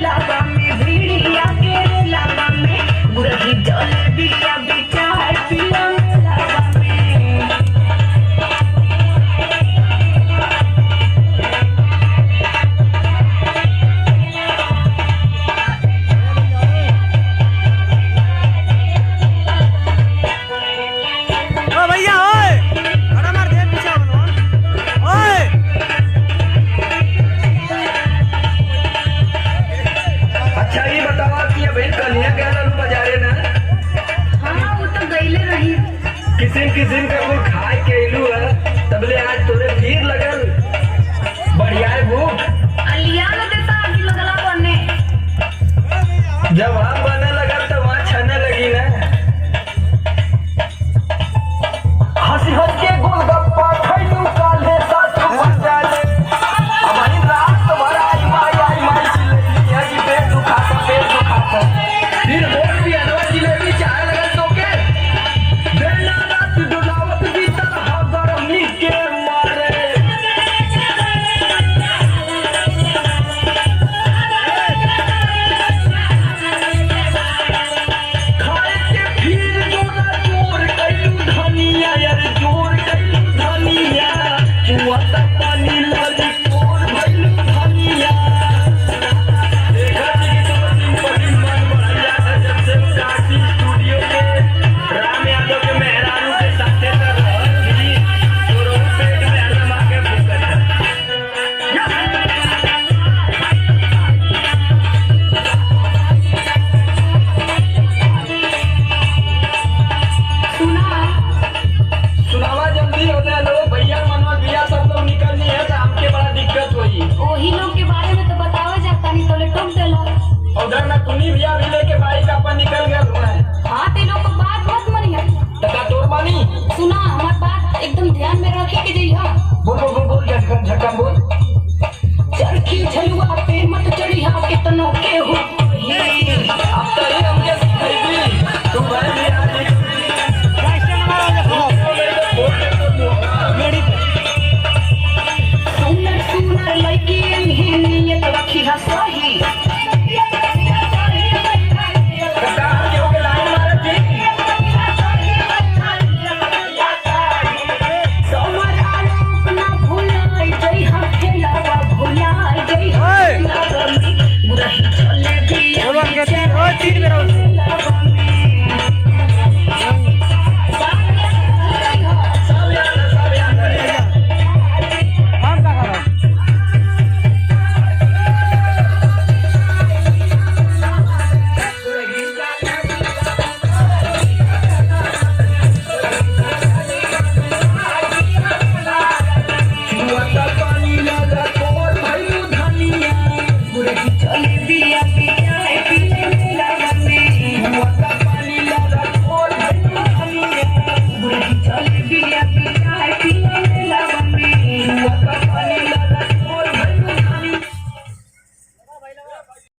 मेलावा में भीड़िया के रेलावा में गुरही जलेबिया बेचा है पिया मेलावा में। ओ भैया ओए अरे मार दे पीछे ओए। अच्छा ये बतावा कि अभी कन्या गया लू बाजारे ना। हाँ वो तो गईले रही किसिम का कोई खाए के इलू है तबले आज तोरे फिर लगल बढ़िया है भूख। अलिया न देता आगे लगला बने जब हम बने लगल तो वहाँ छने लगी ना। हंसी हंस के गोलगप्पा खैलू काले साथ बचा ले हमारी रात भर आई माई जिलेबी है कि पेट दुखाता फिर और भी हलवा जिलेबी चाहे लगल तो के बेला रात डुलावत बीता गर्मी के मारे। खाए के फिर जोर कैलू धनिया यार जोर कैलू धनिया चुआ तक पानी लगी और भैलू धनिया। देखा जी तो बड़ी मन बढ़िया है जब से काशी स्टूडियो के राम यादव के मेहरारू के साथे तर जी तोरो पेट में हरदम आके भूखत सुना सुनावा जल्दी हो जाए लो भैया मनवा भैया सब लोग निकलनी है तो हमके बड़ा दिक्कत हुई। वही लोग के बारे में तो बतावा जाता नहीं तो ले टोक देला। उधर ना तुनी भैया भी लेके बाइक अपन निकल गया हुआ हाँ ते लोग को बात मत मनिया। तका तोर मानी सुना हमार बात एकदम ध्यान में रखे के जइहा। बोल झटकन बोल। चरखी झलुआ पे मत चढ़िया कितनो के हो अब तो ये हमके सिखाई तू भाई भी आ जा मेरी पे सुनर सुनर लड़की नियत रखी है सही। कटा के होके लाइन मारे थी समर आलोक ना भुलाई जइहा खेलावा भुलाई जइहा खेलावा में गुरही जलेबिया बोलो के तीन मेरा सब याद है हम का करो चुआ पानी लगा और भैलू धनिया गुरही जलेबिया बेचा है पिया मेलावा में चुआ पानी लगा और भैलू धनिया गुरही जलेबिया बेचा